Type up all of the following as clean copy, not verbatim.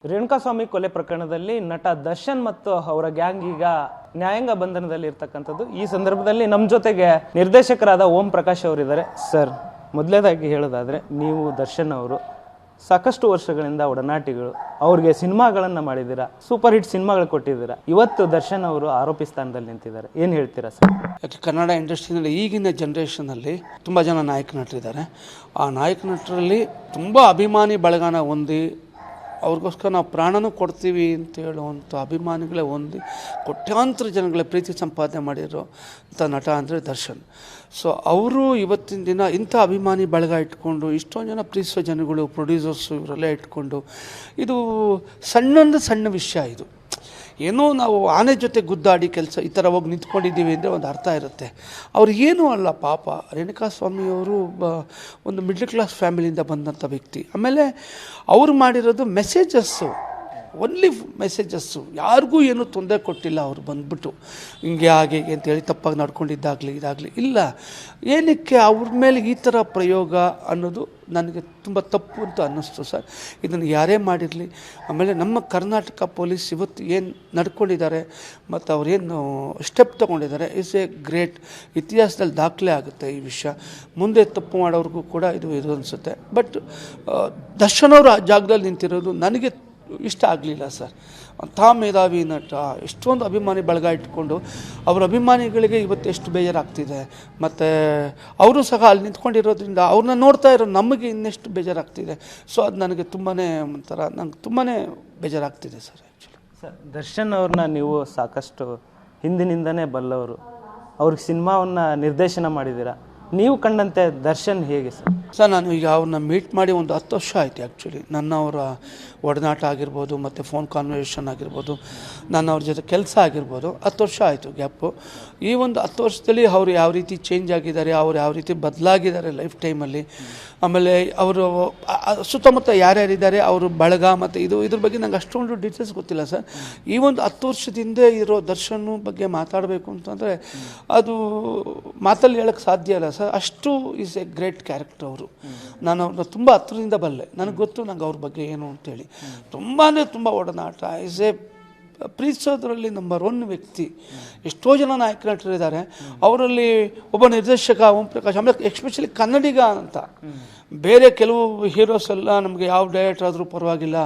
ರೇಣುಕಾಸ್ವಾಮಿ ಕೊಲೆ ಪ್ರಕರಣದಲ್ಲಿ ನಟ ದರ್ಶನ್ ಮತ್ತು ಅವರ ಗ್ಯಾಂಗ್ ಈಗ ನ್ಯಾಯಾಂಗ ಬಂಧನದಲ್ಲಿ ಇರ್ತಕ್ಕಂಥದ್ದು. ಈ ಸಂದರ್ಭದಲ್ಲಿ ನಮ್ಮ ಜೊತೆಗೆ ನಿರ್ದೇಶಕರಾದ ಓಂ ಪ್ರಕಾಶ್ ಅವರಿದ್ದಾರೆ. ಸರ್, ಮೊದಲೇದಾಗಿ ಹೇಳೋದಾದ್ರೆ, ನೀವು ದರ್ಶನ್ ಅವರು ಸಾಕಷ್ಟು ವರ್ಷಗಳಿಂದ ಒಡನಾಟಿಗಳು, ಅವ್ರಿಗೆ ಸಿನಿಮಾಗಳನ್ನು ಮಾಡಿದ್ದೀರಾ, ಸೂಪರ್ ಹಿಟ್ ಸಿನಿಮಾಗಳು ಕೊಟ್ಟಿದ್ದೀರಾ. ಇವತ್ತು ದರ್ಶನ್ ಅವರು ಆರೋಪಿ ಸ್ಥಾನದಲ್ಲಿ ನಿಂತಿದ್ದಾರೆ, ಏನು ಹೇಳ್ತೀರಾ ಸರ್? ಕನ್ನಡ ಇಂಡಸ್ಟ್ರಿನಲ್ಲಿ ಈಗಿನ ಜನ್ರೇಷನಲ್ಲಿ ತುಂಬ ಜನ ನಾಯಕ ನಟರಿದ್ದಾರೆ. ಆ ನಾಯಕ ನಟರಲ್ಲಿ ತುಂಬ ಅಭಿಮಾನಿ ಬಳಗನ ಹೊಂದಿ ಅವ್ರಿಗೋಸ್ಕರ ನಾವು ಪ್ರಾಣನೂ ಕೊಡ್ತೀವಿ ಅಂತ ಹೇಳುವಂಥ ಅಭಿಮಾನಿಗಳೇ ಹೊಂದಿ ಕೋಟ್ಯಾಂತರ ಜನಗಳ ಪ್ರೀತಿ ಸಂಪಾದನೆ ಮಾಡಿರೋ ಅಂಥ ನಟ ಅಂದರೆ ದರ್ಶನ್. ಸೊ ಅವರು ಇವತ್ತಿನ ದಿನ ಇಂಥ ಅಭಿಮಾನಿ ಬಳಗ ಇಟ್ಕೊಂಡು ಇಷ್ಟೊಂದು ಜನ ಪ್ರೀತಿಸೋ ಜನಗಳು, ಪ್ರೊಡ್ಯೂಸರ್ಸು ಇವರೆಲ್ಲ ಇಟ್ಕೊಂಡು, ಇದು ಸಣ್ಣ ವಿಷಯ. ಇದು ಏನೋ ನಾವು ಆನೆ ಜೊತೆ ಗುದ್ದಾಡಿ ಕೆಲಸ ಈ ಥರ ಹೋಗಿ ನಿಂತ್ಕೊಂಡಿದ್ದೀವಿ ಅಂದರೆ ಒಂದು ಅರ್ಥ ಇರುತ್ತೆ. ಅವ್ರು ಏನೂ ಅಲ್ಲ ಪಾಪ. ರೇಣುಕಾಸ್ವಾಮಿಯವರು ಒಂದು ಮಿಡ್ಲ್ ಕ್ಲಾಸ್ ಫ್ಯಾಮಿಲಿಯಿಂದ ಬಂದಂಥ ವ್ಯಕ್ತಿ. ಆಮೇಲೆ ಅವ್ರು ಮಾಡಿರೋದು ಮೆಸೇಜಸ್ಸು, ಓನ್ಲಿ ಮೆಸೇಜಸ್ಸು, ಯಾರಿಗೂ ಏನೂ ತೊಂದರೆ ಕೊಟ್ಟಿಲ್ಲ. ಅವ್ರು ಬಂದ್ಬಿಟ್ಟು ಹಿಂಗೆ ಹಾಗೆ ಅಂತೇಳಿ ತಪ್ಪಾಗಿ ನಡ್ಕೊಂಡಿದ್ದಾಗಲಿ ಇದಾಗಲಿ ಇಲ್ಲ. ಏನಕ್ಕೆ ಅವ್ರ ಮೇಲೆ ಈ ಥರ ಪ್ರಯೋಗ ಅನ್ನೋದು ನನಗೆ ತುಂಬ ತಪ್ಪು ಅಂತ ಅನ್ನಿಸ್ತು ಸರ್. ಇದನ್ನು ಯಾರೇ ಮಾಡಿರಲಿ. ಆಮೇಲೆ ನಮ್ಮ ಕರ್ನಾಟಕ ಪೊಲೀಸ್ ಇವತ್ತು ಏನು ನಡ್ಕೊಂಡಿದ್ದಾರೆ ಮತ್ತು ಅವ್ರೇನು ಸ್ಟೆಪ್ ತೊಗೊಂಡಿದ್ದಾರೆ ಇಸ್ ಎ ಗ್ರೇಟ್. ಇತಿಹಾಸದಲ್ಲಿ ದಾಖಲೆ ಆಗುತ್ತೆ ಈ ವಿಷಯ. ಮುಂದೆ ತಪ್ಪು ಮಾಡೋರಿಗೂ ಕೂಡ ಇದು ಅನಿಸುತ್ತೆ. ಬಟ್ ದರ್ಶನ್ ಅವರು ಆ ಜಾಗದಲ್ಲಿ ನಿಂತಿರೋದು ನನಗೆ ಇಷ್ಟ ಆಗಲಿಲ್ಲ ಸರ್. ಅಂಥ ಮೇಧಾವಿ ನಟ, ಎಷ್ಟೊಂದು ಅಭಿಮಾನಿ ಬಳಗ ಇಟ್ಕೊಂಡು ಅವ್ರ ಅಭಿಮಾನಿಗಳಿಗೆ ಇವತ್ತು ಎಷ್ಟು ಬೇಜಾರಾಗ್ತಿದೆ. ಮತ್ತು ಅವರು ಸಹ ಅಲ್ಲಿ ನಿಂತ್ಕೊಂಡಿರೋದ್ರಿಂದ ಅವ್ರನ್ನ ನೋಡ್ತಾ ಇರೋ ನಮಗೆ ಇನ್ನೆಷ್ಟು ಬೇಜಾರಾಗ್ತಿದೆ. ಸೊ ಅದು ನನಗೆ ತುಂಬಾ ಒಂಥರ ನಂಗೆ ತುಂಬಾ ಬೇಜಾರಾಗ್ತಿದೆ ಸರ್. ಆ್ಯಕ್ಚುಲಿ ಸರ್, ದರ್ಶನ್ ಅವ್ರನ್ನ ನೀವು ಸಾಕಷ್ಟು ಹಿಂದಿನಿಂದನೇ ಬಲ್ಲವರು. ಅವ್ರಿಗೆ ಸಿನಿಮಾವನ್ನು ನಿರ್ದೇಶನ ಮಾಡಿದ್ದೀರಾ. ನೀವು ಕಂಡಂತೆ ದರ್ಶನ್ ಹೇಗೆ ಸರ್? ನಾನು ಈಗ ಅವ್ರನ್ನ ಮೀಟ್ ಮಾಡಿ ಒಂದು 10 ವರ್ಷ ಆಯಿತು. ಆ್ಯಕ್ಚುಲಿ ನನ್ನ ಅವರ ಒಡನಾಟ ಆಗಿರ್ಬೋದು, ಮತ್ತು ಫೋನ್ ಕಾನ್ವರ್ಸೇಷನ್ ಆಗಿರ್ಬೋದು, ನನ್ನ ಅವ್ರ ಜೊತೆ ಕೆಲಸ ಆಗಿರ್ಬೋದು, 10 ವರ್ಷ ಆಯಿತು ಗ್ಯಾಪು. ಈ ಒಂದು 10 ವರ್ಷದಲ್ಲಿ ಅವರು ಯಾವ ರೀತಿ ಚೇಂಜ್ ಆಗಿದ್ದಾರೆ, ಅವ್ರು ಯಾವ ರೀತಿ ಬದಲಾಗಿದ್ದಾರೆ ಲೈಫ್ ಟೈಮಲ್ಲಿ. ಆಮೇಲೆ ಅವರು ಸುತ್ತಮುತ್ತ ಯಾರ್ಯಾರಿದ್ದಾರೆ, ಅವರು ಬಳಗ ಮತ್ತು ಇದ್ರ ಬಗ್ಗೆ ನಂಗೆ ಅಷ್ಟೊಂದು ಡೀಟೇಲ್ಸ್ ಗೊತ್ತಿಲ್ಲ ಸರ್. ಈ ಒಂದು 10 ವರ್ಷದಿಂದ ಇರೋ ದರ್ಶನ್ ಬಗ್ಗೆ ಮಾತಾಡಬೇಕು ಅಂತಂದರೆ ಅದು ಮಾತಲ್ಲಿ ಹೇಳೋಕ್ಕೆ ಸಾಧ್ಯ ಇಲ್ಲ ಸರ್. ಅಷ್ಟು ಈಸ್ ಎ ಗ್ರೇಟ್ ಕ್ಯಾರೆಕ್ಟರ್ ಅವರು. ನಾನು ಅವ್ರನ್ನ ತುಂಬ ಹತ್ರದಿಂದ ಬಲ್ಲೆ. ನನಗೆ ಗೊತ್ತು ನಂಗೆ ಅವ್ರ ಬಗ್ಗೆ ಏನು ಅಂತೇಳಿ. ತುಂಬ ಒಡನಾಟ. ಈಸ್ ಎ ಪ್ರೀತಿಸೋದ್ರಲ್ಲಿ ನಂಬರ್ 1 ವ್ಯಕ್ತಿ. ಎಷ್ಟೋ ಜನ ನಾಯಕ ನಟರಿದ್ದಾರೆ, ಅವರಲ್ಲಿ ಒಬ್ಬ ನಿರ್ದೇಶಕ ಓಂ ಪ್ರಕಾಶ್. ಆಮೇಲೆ ಎಸ್ಪೆಷಲಿ ಕನ್ನಡಿಗ ಅಂತ. ಬೇರೆ ಕೆಲವು ಹೀರೋಸ್ ಎಲ್ಲ ನಮಗೆ ಯಾವ ಡೈರೆಕ್ಟರ್ ಆದರೂ ಪರವಾಗಿಲ್ಲ,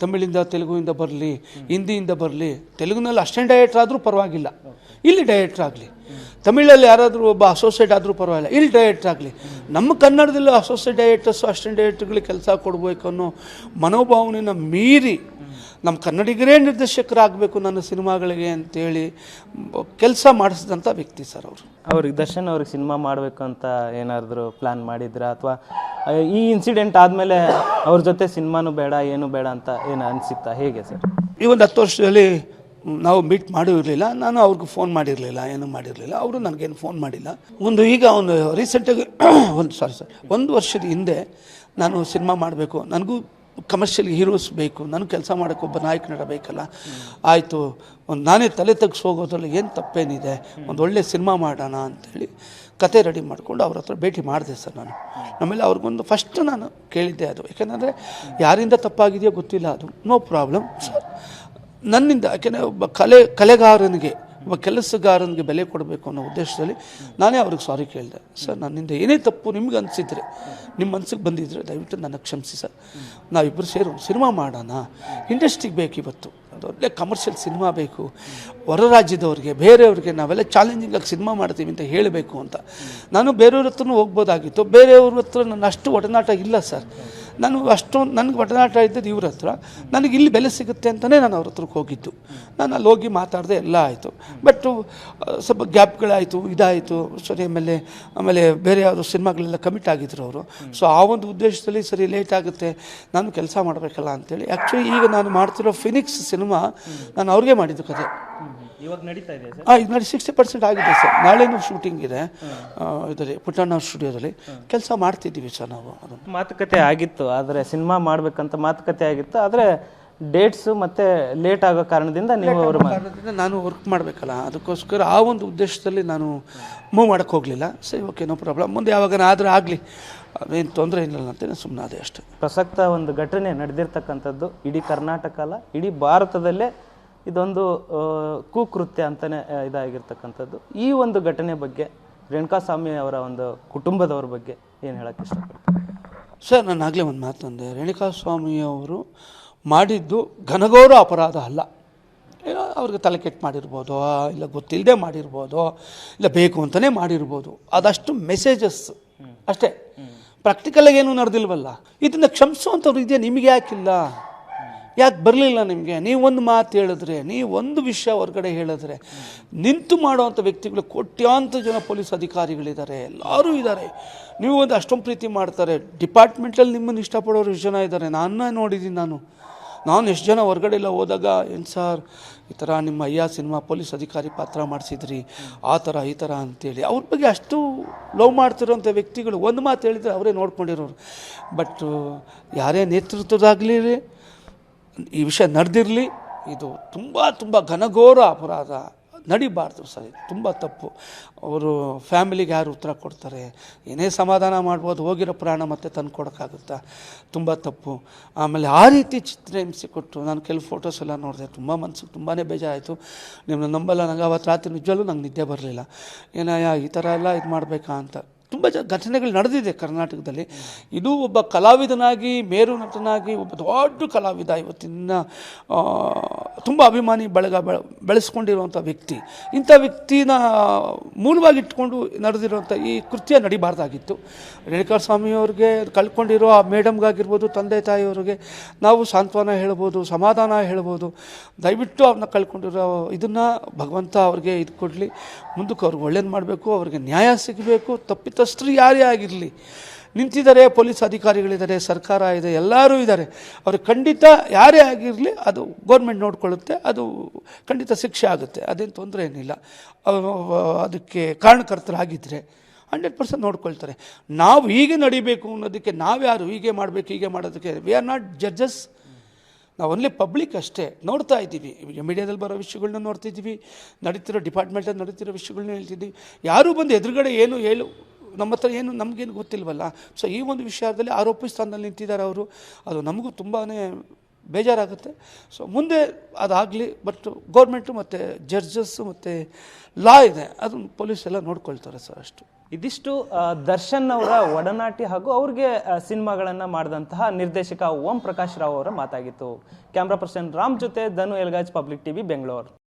ತಮಿಳಿಂದ ತೆಲುಗುವಿಂದ ಬರಲಿ, ಹಿಂದಿಯಿಂದ ಬರಲಿ, ತೆಲುಗಿನಲ್ಲಿ ಅಸಿಸ್ಟೆಂಟ್ ಡೈರೆಕ್ಟರ್ ಆದರೂ ಪರವಾಗಿಲ್ಲ, ಇಲ್ಲಿ ಡೈರೆಕ್ಟರ್ ಆಗಲಿ, ತಮಿಳಲ್ಲಿ ಯಾರಾದರೂ ಒಬ್ಬ ಅಸೋಸಿಯೇಟ್ ಆದರೂ ಪರವಾಗಿಲ್ಲ, ಇಲ್ಲಿ ಡೈರೆಕ್ಟರ್ ಆಗಲಿ, ನಮ್ಮ ಕನ್ನಡದಲ್ಲಿ ಅಸೋಸಿಯೇಟ್ ಡೈರೆಕ್ಟರ್ಸು ಅಸಿಸ್ಟೆಂಟ್ ಡೈರೆಕ್ಟರ್ಗಳಿಗೆ ಕೆಲಸ ಕೊಡಬೇಕು ಅನ್ನೋ ಮನೋಭಾವನೆನ ಮೀರಿ ನಮ್ಮ ಕನ್ನಡಿಗರೇ ನಿರ್ದೇಶಕರಾಗಬೇಕು ನನ್ನ ಸಿನಿಮಾಗಳಿಗೆ ಅಂತೇಳಿ ಕೆಲಸ ಮಾಡಿಸಿದಂಥ ವ್ಯಕ್ತಿ ಸರ್ ಅವರು. ಅವ್ರಿಗೆ ದರ್ಶನ್ ಅವ್ರಿಗೆ ಸಿನಿಮಾ ಮಾಡಬೇಕು ಅಂತ ಏನಾದರೂ ಪ್ಲ್ಯಾನ್ ಮಾಡಿದ್ರಾ, ಅಥವಾ ಈ ಇನ್ಸಿಡೆಂಟ್ ಆದಮೇಲೆ ಅವ್ರ ಜೊತೆ ಸಿನಿಮಾನು ಬೇಡ ಏನು ಬೇಡ ಅಂತ ಏನು ಅನಿಸುತ್ತಾ, ಹೇಗೆ ಸರ್? ಈ ಒಂದು 10 ವರ್ಷದಲ್ಲಿ ನಾವು ಮೀಟ್ ಮಾಡೂ ಇರಲಿಲ್ಲ. ನಾನು ಅವ್ರಿಗೆ ಫೋನ್ ಮಾಡಿರಲಿಲ್ಲ, ಏನೂ ಮಾಡಿರಲಿಲ್ಲ. ಅವರು ನನಗೇನು ಫೋನ್ ಮಾಡಿಲ್ಲ. ಒಂದು ರೀಸೆಂಟಾಗಿ ಒಂದು ವರ್ಷದ ಹಿಂದೆ ನಾನು ಸಿನಿಮಾ ಮಾಡಬೇಕು, ನನಗೂ ಕಮರ್ಷಿಯಲ್ ಹೀರೋಸ್ ಬೇಕು, ನನಗೆ ಕೆಲಸ ಮಾಡೋಕ್ಕೆ ಒಬ್ಬ ನಾಯಕ ನಟ ಬೇಕಲ್ಲ. ಆಯಿತು, ನಾನೇ ತಲೆ ಹೋಗೋದ್ರಲ್ಲಿ ಏನು ತಪ್ಪೇನಿದೆ, ಒಂದು ಒಳ್ಳೆ ಸಿನಿಮಾ ಮಾಡೋಣ ಅಂಥೇಳಿ ಕತೆ ರೆಡಿ ಮಾಡಿಕೊಂಡು ಅವ್ರ ಹತ್ರ ಭೇಟಿ ಮಾಡಿದೆ ಸರ್ ನಾನು. ಆಮೇಲೆ ಅವ್ರಿಗೊಂದು ಫಸ್ಟ್ ನಾನು ಕೇಳಿದ್ದೆ ಅದು. ಯಾಕೆಂದರೆ ಯಾರಿಂದ ತಪ್ಪಾಗಿದೆಯೋ ಗೊತ್ತಿಲ್ಲ, ಅದು ನೋ ಪ್ರಾಬ್ಲಮ್ ಸರ್. ನನ್ನಿಂದ, ಯಾಕೆಂದರೆ ಒಬ್ಬ ಕಲೆಗಾರನಿಗೆ, ಒಬ್ಬ ಕೆಲಸಗಾರನಿಗೆ ಬೆಲೆ ಕೊಡಬೇಕು ಅನ್ನೋ ಉದ್ದೇಶದಲ್ಲಿ ನಾನೇ ಅವ್ರಿಗೆ ಸಾರಿ ಕೇಳಿದೆ. ಸರ್, ನನ್ನಿಂದ ಏನೇ ತಪ್ಪು ನಿಮ್ಗೆ ಅನಿಸಿದರೆ, ನಿಮ್ಮ ಮನಸ್ಸಿಗೆ ಬಂದಿದ್ದರೆ ದಯವಿಟ್ಟು ನನಗೆ ಕ್ಷಮಿಸಿ ಸರ್. ನಾವಿಬ್ಬರು ಸೇರಿ ಒಂದು ಸಿನಿಮಾ ಮಾಡೋಣ. ಇಂಡಸ್ಟ್ರಿಗೆ ಬೇಕು ಇವತ್ತು ಒಂದು ಒಳ್ಳೆ ಕಮರ್ಷಿಯಲ್ ಸಿನಿಮಾ ಬೇಕು. ಹೊರ ರಾಜ್ಯದವ್ರಿಗೆ, ಬೇರೆಯವ್ರಿಗೆ ನಾವೆಲ್ಲ ಚಾಲೆಂಜಿಂಗಾಗಿ ಸಿನಿಮಾ ಮಾಡ್ತೀವಿ ಅಂತ ಹೇಳಬೇಕು ಅಂತ. ನಾನು ಬೇರೆಯವ್ರ ಹತ್ರನೂ ಹೋಗ್ಬೋದಾಗಿತ್ತು. ಬೇರೆಯವ್ರ ಹತ್ರ ನನ್ನ ಅಷ್ಟು ಒಡನಾಟ ಇಲ್ಲ ಸರ್. ನಾನು ಅಷ್ಟೊಂದು ನನಗೆ ಒಡನಾಟ ಇದ್ದದ್ದು ಇವ್ರ ಹತ್ರ. ನನಗೆ ಇಲ್ಲಿ ಬೆಲೆ ಸಿಗುತ್ತೆ ಅಂತಲೇ ನಾನು ಅವ್ರ ಹತ್ರಕ್ಕೆ ಹೋಗಿದ್ದು. ನಾನು ಅಲ್ಲಿ ಹೋಗಿ ಮಾತಾಡಿದೆ, ಎಲ್ಲ ಆಯಿತು. ಬಟ್ಟು ಸ್ವಲ್ಪ ಗ್ಯಾಪ್ಗಳಾಯಿತು, ಇದಾಯಿತು ಸರಿ. ಆಮೇಲೆ ಬೇರೆ ಯಾವುದೋ ಸಿನಿಮಾಗಳೆಲ್ಲ ಕಮಿಟ್ ಆಗಿದ್ರು ಅವರು. ಸೊ ಆ ಒಂದು ಉದ್ದೇಶದಲ್ಲಿ ಸರಿ ಲೇಟ್ ಆಗುತ್ತೆ, ನಾನು ಕೆಲಸ ಮಾಡಬೇಕಲ್ಲ ಅಂತೇಳಿ. ಆ್ಯಕ್ಚುಲಿ ಈಗ ನಾನು ಮಾಡ್ತಿರೋ ಫಿನಿಕ್ಸ್ ಸಿನಿಮಾ ನಾನು ಅವ್ರಿಗೆ ಮಾಡಿದ್ದು ಕತೆ. ಇವಾಗ ನಡೀತಾ ಇದೆ ಸರ್? ಈಗ ನೋಡಿ 60% ಆಗಿದೆ ಸರ್. ನಾಳೆನೂ ಶೂಟಿಂಗ್ ಇದೆ ಇದರಲ್ಲಿ, ಪುಟ್ಟಣ್ಣ ಸ್ಟುಡಿಯೋದಲ್ಲಿ ಕೆಲಸ ಮಾಡ್ತಿದ್ದೀವಿ ಸರ್ ನಾವು. ಅದನ್ನು ಮಾತುಕತೆ ಆಗಿತ್ತು, ಆದರೆ ಸಿನಿಮಾ ಮಾಡಬೇಕಂತ ಮಾತುಕತೆ ಆಗಿತ್ತು. ಆದರೆ ಡೇಟ್ಸು ಮತ್ತು ಲೇಟ್ ಆಗೋ ಕಾರಣದಿಂದ ನಾನು ವರ್ಕ್ ಮಾಡಬೇಕಲ್ಲ, ಅದಕ್ಕೋಸ್ಕರ ಆ ಒಂದು ಉದ್ದೇಶದಲ್ಲಿ ನಾನು ಮೂವ್ ಮಾಡೋಕ್ಕೆ ಹೋಗಲಿಲ್ಲ. ಸರಿ, ಓಕೆ, ನೋ ಪ್ರಾಬ್ಲಮ್. ಮುಂದೆ ಯಾವಾಗ ಆದರೂ ಆಗಲಿ. ಅದೇನು ತೊಂದರೆ ಇಲ್ಲ ಅಂತೇಳಿ ಸುಮ್ಮನೆ ಅದೇ ಅಷ್ಟೇ. ಪ್ರಸಕ್ತ ಒಂದು ಘಟನೆ ನಡೆದಿರ್ತಕ್ಕಂಥದ್ದು ಇಡೀ ಕರ್ನಾಟಕ ಅಲ್ಲ, ಇಡೀ ಭಾರತದಲ್ಲೇ ಇದೊಂದು ಕುಕೃತ್ಯ ಅಂತಲೇ ಇದಾಗಿರ್ತಕ್ಕಂಥದ್ದು. ಈ ಒಂದು ಘಟನೆ ಬಗ್ಗೆ ರೇಣುಕಾಸ್ವಾಮಿ ಅವರ ಒಂದು ಕುಟುಂಬದವ್ರ ಬಗ್ಗೆ ಏನು ಹೇಳಕ್ಕೆ ಇಷ್ಟಪಡ್ತೀನಿ? ಸರ್, ನಾನು ಆಗಲೇ ಒಂದು ಮಾತಂದೆ, ರೇಣುಕಾಸ್ವಾಮಿಯವರು ಮಾಡಿದ್ದು ಘನಘೋರ ಅಪರಾಧ ಅಲ್ಲ. ಏನೋ ಅವ್ರಿಗೆ ತಲೆ ಕೆಟ್ಟು ಮಾಡಿರ್ಬೋದು, ಇಲ್ಲ ಗೊತ್ತಿಲ್ಲದೆ ಮಾಡಿರ್ಬೋದು, ಇಲ್ಲ ಬೇಕು ಅಂತಲೇ ಮಾಡಿರ್ಬೋದು. ಅದಷ್ಟು ಮೆಸೇಜಸ್ ಅಷ್ಟೇ, ಪ್ರಾಕ್ಟಿಕಲಾಗಿ ಏನೂ ನಡೆದಿಲ್ವಲ್ಲ. ಇದನ್ನು ಕ್ಷಮಿಸುವಂಥವ್ರು ಇದೆಯಾ? ನಿಮಗೆ ಯಾಕಿಲ್ಲ? ಯಾಕೆ ಬರಲಿಲ್ಲ ನಿಮಗೆ? ನೀವೊಂದು ಮಾತು ಹೇಳಿದ್ರೆ, ನೀವೊಂದು ವಿಷಯ ಹೊರಗಡೆ ಹೇಳಿದ್ರೆ ನಿಂತು ಮಾಡೋವಂಥ ವ್ಯಕ್ತಿಗಳು ಕೋಟ್ಯಾಂತರ ಜನ ಪೊಲೀಸ್ ಅಧಿಕಾರಿಗಳಿದ್ದಾರೆ, ಎಲ್ಲರೂ ಇದ್ದಾರೆ. ನೀವು ಒಂದು ಅಷ್ಟೊಂದು ಪ್ರೀತಿ ಮಾಡ್ತಾರೆ. ಡಿಪಾರ್ಟ್ಮೆಂಟಲ್ಲಿ ನಿಮ್ಮನ್ನು ಇಷ್ಟಪಡೋರು ಎಷ್ಟು ಜನ ಇದ್ದಾರೆ, ನಾನು ನೋಡಿದ್ದೀನಿ. ನಾನು ಎಷ್ಟು ಜನ ಹೊರಗಡೆ ಎಲ್ಲ ಹೋದಾಗ, ಏನು ಸರ್ ಈ ಥರ ನಿಮ್ಮ ಅಯ್ಯ ಸಿನಿಮಾ ಪೊಲೀಸ್ ಅಧಿಕಾರಿ ಪಾತ್ರ ಮಾಡಿಸಿದ್ರಿ, ಆ ಥರ ಈ ಥರ ಅಂತೇಳಿ ಅವ್ರ ಬಗ್ಗೆ ಅಷ್ಟು ಲವ್ ಮಾಡ್ತಿರೋಂಥ ವ್ಯಕ್ತಿಗಳು ಒಂದು ಮಾತು ಹೇಳಿದರೆ ಅವರೇ ನೋಡ್ಕೊಂಡಿರೋರು. ಬಟ್ ಯಾರೇ ನೇತೃತ್ವದಾಗಲಿ ಈ ವಿಷಯ ನಡೆದಿರಲಿ, ಇದು ತುಂಬ ತುಂಬ ಘನಘೋರ ಅಪರಾಧ, ನಡಿಬಾರ್ದು ಸರ್. ಇದು ತುಂಬ ತಪ್ಪು. ಅವರು ಫ್ಯಾಮಿಲಿಗೆ ಯಾರು ಉತ್ತರ ಕೊಡ್ತಾರೆ? ಏನೇ ಸಮಾಧಾನ ಮಾಡ್ಬೋದು, ಹೋಗಿರೋ ಪ್ರಾಣ ಮತ್ತೆ ತಂದು ಕೊಡೋಕ್ಕಾಗುತ್ತಾ? ತುಂಬ ತಪ್ಪು. ಆಮೇಲೆ ಆ ರೀತಿ ಚಿತ್ರಹಿಂಸೆ ಕೊಟ್ಟು ನಾನು ಕೆಲವು ಫೋಟೋಸ್ ಎಲ್ಲ ನೋಡಿದೆ, ತುಂಬ ಮನಸ್ಸಿಗೆ ತುಂಬಾ ಬೇಜಾರಾಯಿತು. ನಿಮ್ಮನ್ನ ನಂಬಲ್ಲ, ನಂಗೆ ಅವತ್ತು ರಾತ್ರಿ ನಿಜವಲ್ಲೂ ನಂಗೆ ನಿದ್ದೆ ಬರಲಿಲ್ಲ. ಏನಯ್ಯ ಈ ಥರ ಎಲ್ಲ ಇದು ಮಾಡಬೇಕಾ ಅಂತ. ತುಂಬ ಘಟನೆಗಳು ನಡೆದಿದೆ ಕರ್ನಾಟಕದಲ್ಲಿ. ಇದು ಒಬ್ಬ ಕಲಾವಿದನಾಗಿ, ಮೇರು ನಟನಾಗಿ, ಒಬ್ಬ ದೊಡ್ಡ ಕಲಾವಿದ, ಇವತ್ತಿನ ತುಂಬ ಅಭಿಮಾನಿ ಬೆಳೆಸ್ಕೊಂಡಿರುವಂಥ ವ್ಯಕ್ತಿ. ಇಂಥ ವ್ಯಕ್ತಿನ ಮೂಲವಾಗಿ ಇಟ್ಕೊಂಡು ನಡೆದಿರುವಂಥ ಈ ಕೃತ್ಯ ನಡಿಬಾರ್ದಾಗಿತ್ತು. ರೇಣುಕಾಸ್ವಾಮಿಯವ್ರಿಗೆ ಕಳ್ಕೊಂಡಿರೋ ಆ ಮೇಡಮ್ಗಾಗಿರ್ಬೋದು, ತಂದೆ ತಾಯಿಯವ್ರಿಗೆ ನಾವು ಸಾಂತ್ವನ ಹೇಳ್ಬೋದು, ಸಮಾಧಾನ ಹೇಳ್ಬೋದು. ದಯವಿಟ್ಟು ಅವ್ರನ್ನ ಕಳ್ಕೊಂಡಿರೋ ಇದನ್ನು ಭಗವಂತ ಅವ್ರಿಗೆ ಇದು ಕೊಡಲಿ, ಮುಂದಕ್ಕೆ ಅವ್ರಿಗೆ ಒಳ್ಳೇದು ಮಾಡಬೇಕು, ಅವ್ರಿಗೆ ನ್ಯಾಯ ಸಿಗಬೇಕು. ತಪ್ಪಿತಸ್ಥರು ಯಾರೇ ಆಗಿರಲಿ, ನಿಂತಿದ್ದಾರೆ, ಪೊಲೀಸ್ ಅಧಿಕಾರಿಗಳಿದ್ದಾರೆ, ಸರ್ಕಾರ ಇದೆ, ಎಲ್ಲರೂ ಇದ್ದಾರೆ. ಅವ್ರಿಗೆ ಖಂಡಿತ ಯಾರೇ ಆಗಿರಲಿ ಅದು ಗೌರ್ಮೆಂಟ್ ನೋಡ್ಕೊಳ್ಳುತ್ತೆ, ಅದು ಖಂಡಿತ ಶಿಕ್ಷೆ ಆಗುತ್ತೆ, ಅದೇನು ತೊಂದರೆ ಏನಿಲ್ಲ. ಅದಕ್ಕೆ ಕಾರಣಕರ್ತರಾಗಿದ್ದರೆ 100% ನೋಡ್ಕೊಳ್ತಾರೆ. ನಾವು ಹೀಗೆ ನಡಿಬೇಕು ಅನ್ನೋದಕ್ಕೆ ನಾವ್ಯಾರು? ಹೀಗೆ ಮಾಡಬೇಕು, ಹೀಗೆ ಮಾಡೋದಕ್ಕೆ ವಿ ಆರ್ ನಾಟ್ ಜಡ್ಜಸ್. ನಾವು ಓನ್ಲಿ ಪಬ್ಲಿಕ್ ಅಷ್ಟೇ, ನೋಡ್ತಾ ಇದ್ದೀವಿ. ಈಗ ಮೀಡಿಯಾದಲ್ಲಿ ಬರೋ ವಿಷಯಗಳನ್ನ ನೋಡ್ತಿದ್ದೀವಿ, ನಡೀತಿರೋ ಡಿಪಾರ್ಟ್ಮೆಂಟಲ್ಲಿ ನಡೀತಿರೋ ವಿಷಯಗಳನ್ನ ಹೇಳ್ತಿದ್ದೀವಿ. ಯಾರೂ ಬಂದು ಎದುರುಗಡೆ ಏನು ನಮ್ಮ ಹತ್ರ ಏನು ನಮಗೇನು ಗೊತ್ತಿಲ್ವಲ್ಲ. ಸೊ ಈ ಒಂದು ವಿಷಯದಲ್ಲಿ ಆರೋಪಿ ಸ್ಥಾನದಲ್ಲಿ ನಿಂತಿದ್ದಾರೆ ಅವರು. ಅದು ನಮಗೂ ತುಂಬಾ ಬೇಜಾರಾಗುತ್ತೆ. ಸೊ ಮುಂದೆ ಅದಾಗಲಿ. ಬಟ್ ಗೌರ್ಮೆಂಟು ಮತ್ತು ಜಡ್ಜಸ್ಸು ಮತ್ತು ಲಾ ಇದೆ, ಅದನ್ನು ಪೊಲೀಸ್ ಎಲ್ಲ ನೋಡ್ಕೊಳ್ತಾರೆ ಸರ್, ಅಷ್ಟು. ಇದಿಷ್ಟು ದರ್ಶನ್ ಅವರ ಒಡನಾಟಿ ಹಾಗೂ ಅವ್ರಿಗೆ ಸಿನಿಮಾಗಳನ್ನು ಮಾಡಿದಂತಹ ನಿರ್ದೇಶಕ ಓಂ ಪ್ರಕಾಶ್ ರಾವ್ ಅವರ ಮಾತಾಗಿತ್ತು. ಕ್ಯಾಮ್ರಾ ಪರ್ಸನ್ ರಾಮ್ ಜೊತೆ ಧನು ಎಲ್ಗಾಜ್, ಪಬ್ಲಿಕ್ ಟಿವಿ, ಬೆಂಗಳೂರು.